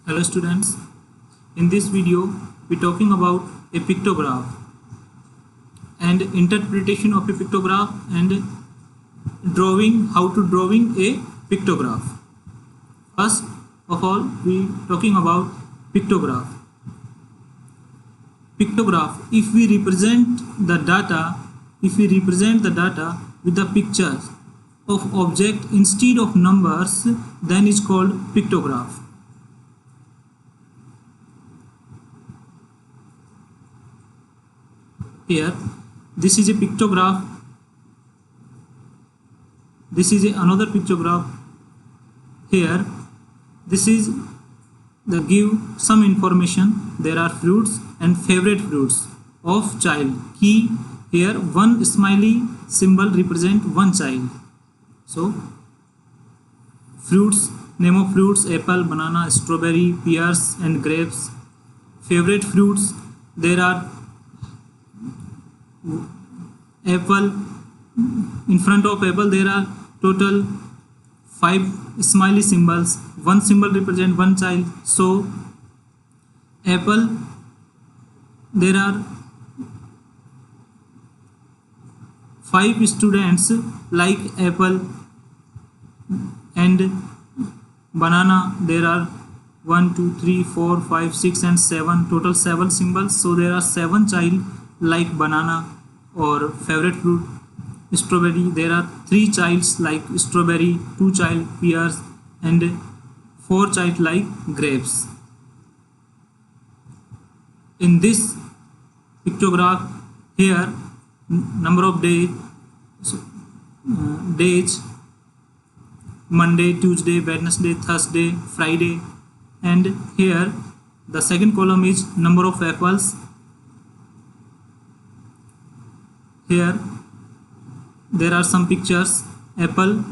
Hello students, in this video we are talking about a pictograph and interpretation of a pictograph and how to drawing a pictograph. First of all we talking about pictograph. Pictograph, if we represent the data with the pictures of object instead of numbers, then is called pictograph. Here this is a pictograph, this is another pictograph. Here this is the give some information. There are fruits and favorite fruits of child. Key here one smiley symbol represent one child. So fruits, name of fruits: apple, banana, strawberry, pears and grapes. Favorite fruits, there are apple. In front of apple there are total 5 smiley symbols. One symbol represent one child. So apple, there are 5 students like apple, and banana there are 1 2 3 4 5 6 and 7, total 7 symbols. So there are 7 child like banana or favorite fruit. Strawberry, there are 3 childs like strawberry, 2 child pears and 4 child like grapes. In this pictograph, here number of days, Monday, Tuesday, Wednesday, Thursday, Friday, and here the second column is number of apples. Here there are some pictures. Apple,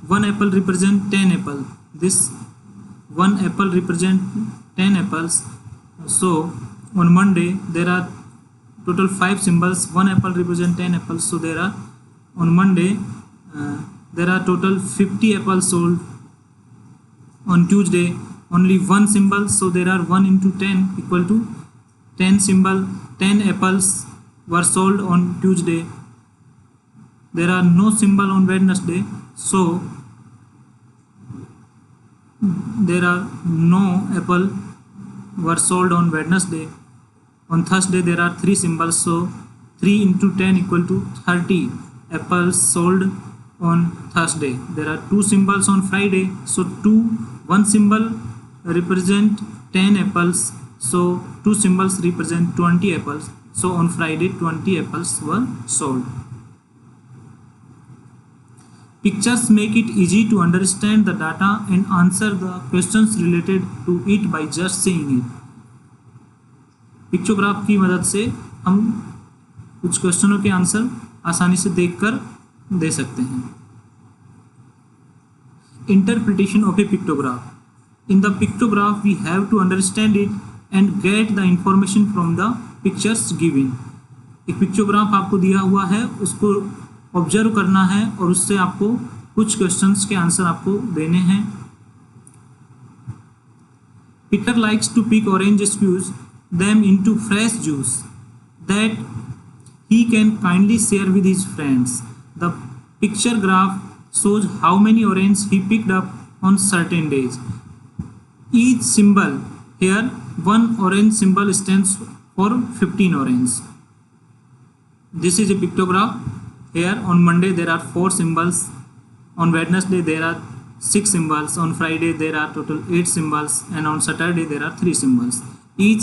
one apple represent 10 apple. This one apple represent 10 apples. So on Monday there are total 5 symbols. One apple represent 10 apples. So there are on Monday there are total 50 apples sold. On Tuesday only one symbol. So there are 1 into 10 equal to 10 symbol. 10 apples were sold on Tuesday. There are no symbol on Wednesday, so there are no apple were sold on Wednesday. On Thursday there are 3 symbols, so 3 into 10 equal to 30 apples sold on Thursday. There are 2 symbols on Friday, so 1 symbol represent 10 apples, so 2 symbols represent 20 apples. So on Friday 20 apples were sold. Pictures make it easy to understand the data and answer the questions related to it by just seeing it. पिक्चोग्राफ की मदद से हम कुछ क्वेश्चनों के answer आसानी से देखकर दे सकते हैं. Interpretation of a pictograph. In the pictograph we have to understand it and get the information from the pictures given. एक पिक्चोग्राफ आपको दिया हुआ है, उसको ऑब्जर्व करना है और उससे आपको कुछ क्वेश्चंस के आंसर आपको देने हैं. Peter likes to pick orange, squeeze them into fresh juice that he can kindly share with his friends. The picture graph shows how many oranges he picked up on certain days. Each symbol, here one orange symbol stands for 15 oranges. This is a pictograph. Here on Monday there are 4 symbols. On Wednesday there are 6 symbols. On Friday there are total 8 symbols, and on Saturday there are 3 symbols. Each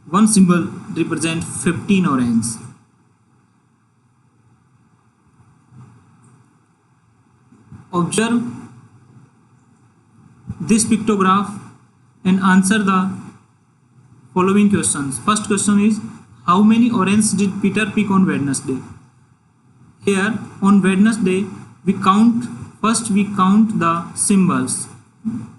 one symbol represents 15 oranges. Observe this pictograph and answer the following questions. First question is, how many oranges did Peter pick on Wednesday? Here on Wednesday we count the symbols.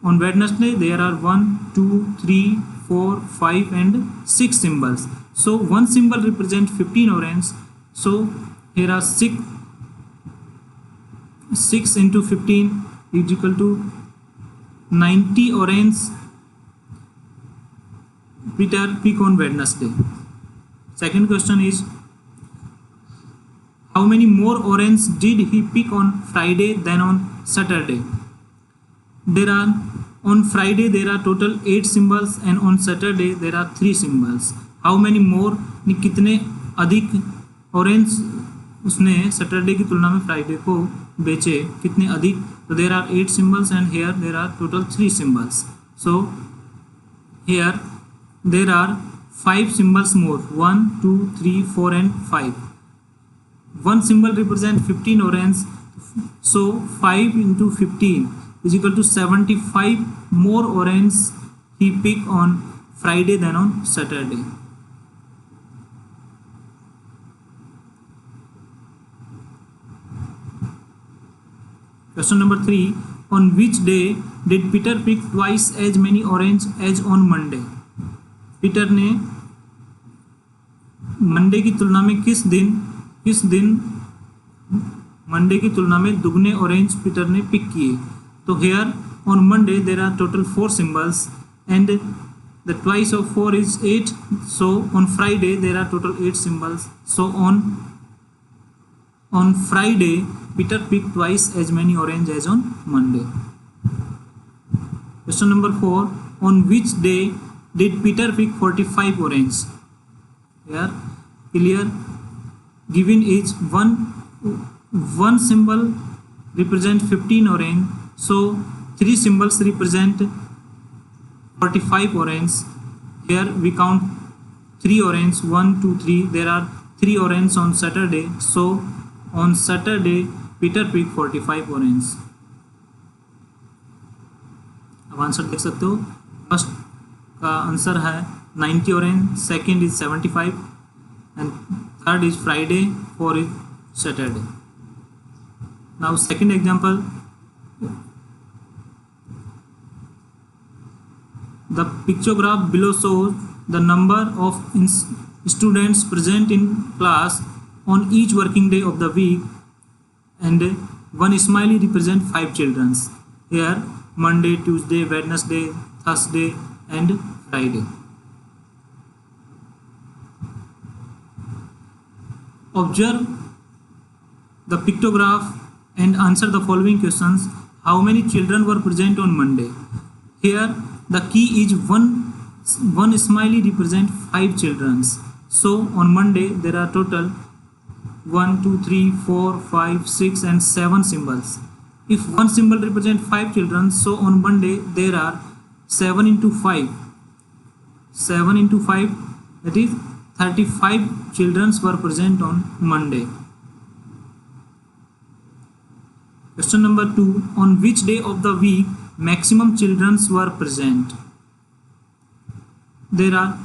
On Wednesday there are 1 2 3 4 5 and 6 symbols. So one symbol represents 15 oranges. So here are 6 into 15 is equal to 90 oranges Peter pick on Wednesday? Second question is, how many more oranges did he pick on Friday than on Saturday? There are on Friday there are total 8 symbols and on Saturday there are 3 symbols. How many more ने कितने अधिक orange उसने Saturday की तुलना में Friday को बेचे, कितने अधिक? तो there are 8 symbols and here there are total 3 symbols. So here there are 5 symbols more, 1 2 3 4 and 5. One symbol represents 15 orange, so 5 into 15 is equal to 75 more orange he picked on Friday than on Saturday. Question number 3. On which day did Peter pick twice as many orange as on Monday? Peter ने Monday की तुलना में किस दिन Monday की तुलना में दुगने ऑरेंज पीटर ने पिक किए? तो here on Monday there are total 4 symbols and the twice of 4 is 8. So on Friday there are total 8 symbols. So on Friday Peter picked twice as many orange as on Monday. Question number 4. On which day did Peter pick 45 orange? Here clear, given is one symbol represent 15 orange, so 3 symbols represent 45 orange. Here we count 3 orange, 1 2 3. There are 3 orange on Saturday, so on Saturday Peter picked 45 orange. अब answer देख सकते हो. First का answer है 90 orange, second is 75 and third is Friday, fourth is Saturday. Now second example, the pictograph below shows the number of students present in class on each working day of the week and one smiley represents 5 children. Here Monday, Tuesday, Wednesday, Thursday and Friday. Observe the pictograph and answer the following questions. How many children were present on Monday? Here the key is one smiley represent 5 children. So on Monday there are total 1 2 3 4 5 6 and 7 symbols. If one symbol represent 5 children, so on Monday there are 7 into 5, that is 35 children were present on Monday. Question number 2. On which day of the week maximum children were present? There are,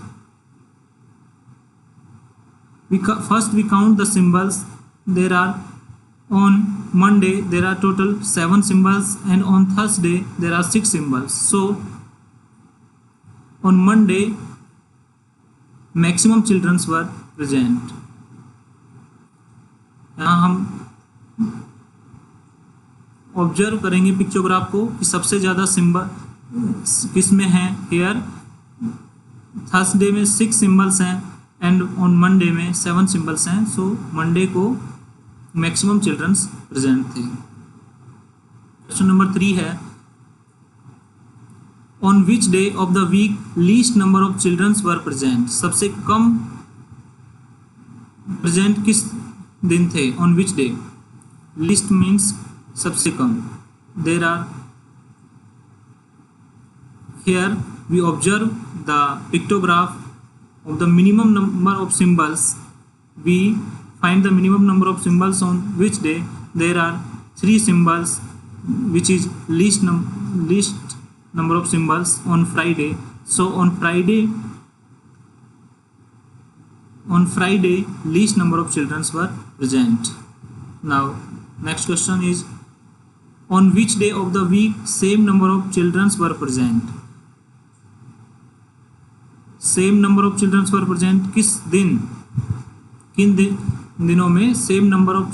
first we count the symbols. There are on Monday there are total 7 symbols and on Thursday there are 6 symbols. So on Monday maximum childrens were present. यहाँ हम observe करेंगे पिक्चोग्राफ को कि सबसे ज़्यादा symbol किस में हैं. हेयर थर्सडे में 6 सिंबल्स हैं एंड ऑन मंडे में 7 सिंबल्स हैं. सो मंडे को मैक्सिमम चिल्ड्रंस प्रेजेंट थे. क्वेश्चन नंबर 3 है, On which day of the week least number of children were present? सबसे कम प्रेजेंट किस दिन थे? On which day? Least means सबसे कम. There are, here we observe the pictograph of the minimum number of symbols. We find the minimum number of symbols on which day. There are 3 symbols, which is least number of symbols on Friday. So on Friday least number of children were present. Now next question is, on which day of the week same number of children were present? Same number of children were present किस दिन, किन दिनों में same number of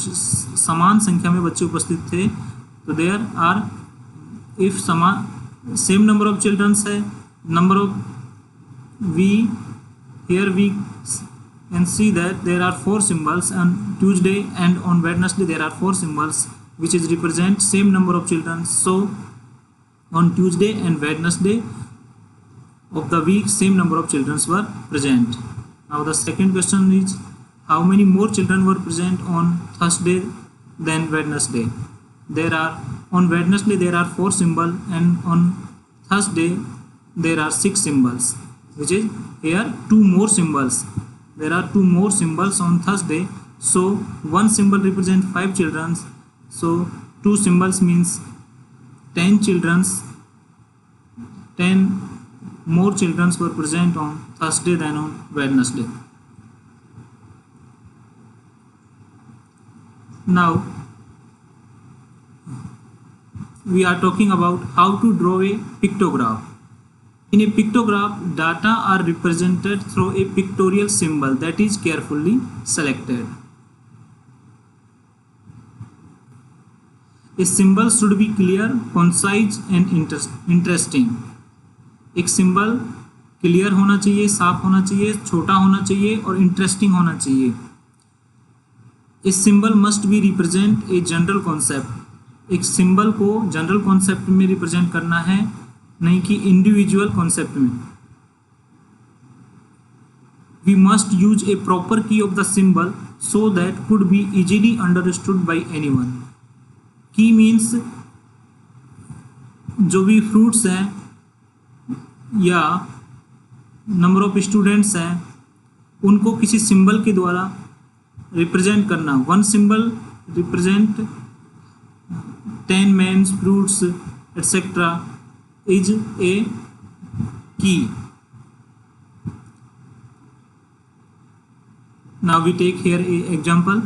समान संख्या में बच्चे उपस्थित थे? तो देयर आर, इफ समान सेम नंबर ऑफ चिल्ड्रंस है, number of we here we can see that there are four symbols on Tuesday and on Wednesday. There are four symbols which is represent same number of children. So on Tuesday and Wednesday of the week, same number of children were present. Now the second question is, how many more children were present on Thursday than Wednesday? There are on Wednesday there are four symbols, and on Thursday there are six symbols, which is here two more symbols. There are two more symbols on Thursday, so one symbol represents 5 children. So two symbols means 10 children's 10 more children were present on Thursday than on Wednesday. Now we are talking about how to draw a pictograph. In a pictograph, data are represented through a pictorial symbol that is carefully selected. A symbol should be clear, concise and interesting. एक symbol clear होना चाहिए, साफ होना चाहिए, छोटा होना चाहिए और इंटरेस्टिंग होना चाहिए. A symbol must be represent a general concept. एक सिंबल को जनरल कॉन्सेप्ट में रिप्रेजेंट करना है, नहीं कि इंडिविजुअल कॉन्सेप्ट में. We must use a proper key of the symbol so that could be easily understood by anyone. Key means जो भी फ्रूट्स हैं या नंबर ऑफ स्टूडेंट्स हैं उनको किसी सिंबल के द्वारा रिप्रेजेंट करना. One symbol represent 10 means fruits etcetera is a key. Now we take here a example.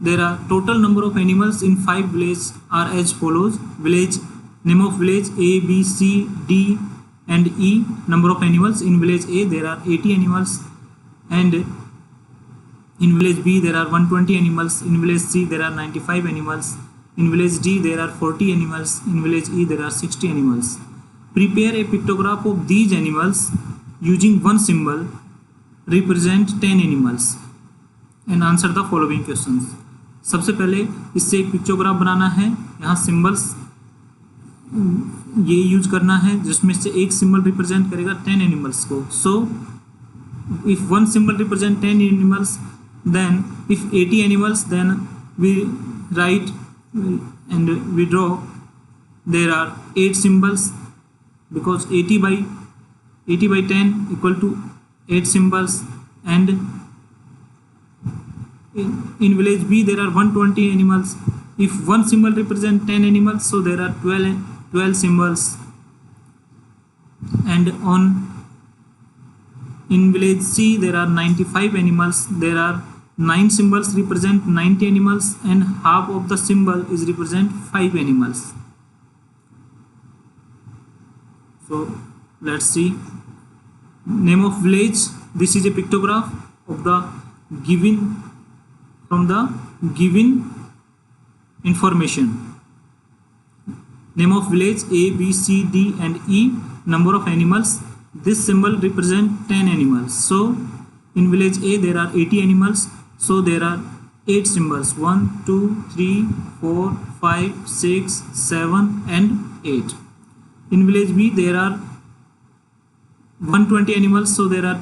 There are total number of animals in 5 villages are as follows. Village name of village A, B, C, D and E. Number of animals in village A there are 80 animals, and in village B there are 120 animals. In village C there are 95 animals. In village D there are 40 animals. In village E there are 60 animals. Prepare a pictograph of these animals using one symbol. Represent 10 animals and answer the following questions. सबसे पहले इससे एक पिक्चोग्राफ बनाना है. यहाँ symbols ये use करना है जिसमें से एक सिंबल रिप्रेजेंट करेगा 10 एनिमल्स को. So if one symbol represent 10 animals, then if 80 animals, then we write and we draw there are 8 symbols, because 80 by 10 equal to 8 symbols. And in village B there are 120 animals. If one symbol represent 10 animals, so there are 12 symbols. And in village C there are 95 animals. There are 9 symbols represent 90 animals, and half of the symbol is represent 5 animals. So let's see. Name of village. This is a pictograph of the given information. Name of village A, B, C, D and E. Number of animals. This symbol represent 10 animals. So in village A there are 80 animals. So there are 8 symbols. 1, 2, 3, 4, 5, 6, 7 and 8. In village B there are 120 animals. So there are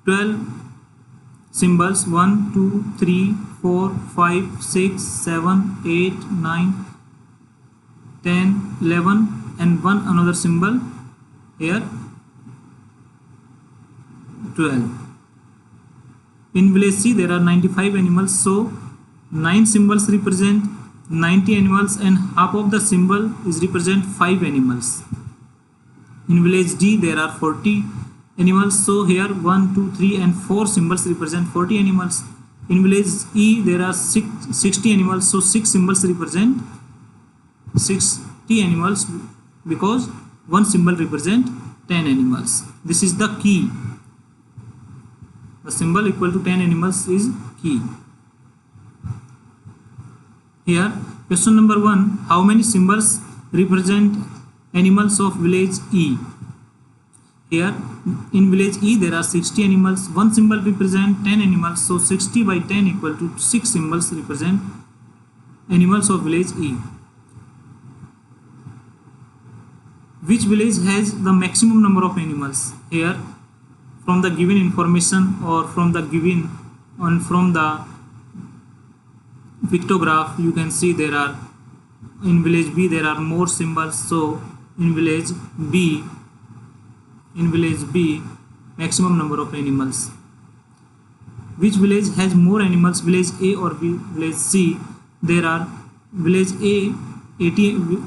12 symbols. 1, 2, 3, 4, 5, 6, 7, 8, 9, 10, 11 and one another symbol here 12. In village C there are 95 animals, so 9 symbols represent 90 animals and half of the symbol is represent 5 animals. In village D there are 40 animals, so here 1, 2, 3 and 4 symbols represent 40 animals. In village E there are 60 animals, so 6 symbols represent 60 animals because one symbol represent 10 animals. This is the key. The symbol equal to 10 animals is key. Here question number 1. How many symbols represent animals of village E? Here in village E there are 60 animals. One symbol represent 10 animals. So 60 by 10 equal to 6 symbols represent animals of village E. Which village has the maximum number of animals? Here from the given information or from the given and from the pictograph you can see there are in village B there are more symbols. So in village B maximum number of animals. Which village has more animals, village A or village C? There are village A 80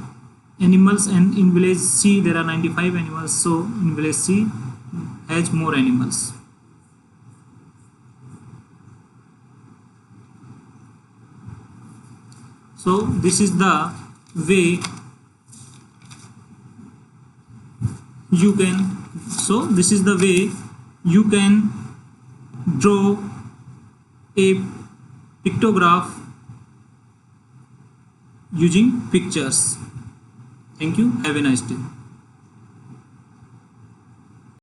animals and in village C there are 95 animals. So in village C has more animals. So this is the way you can draw a pictograph using pictures. Thank you. Have a nice day.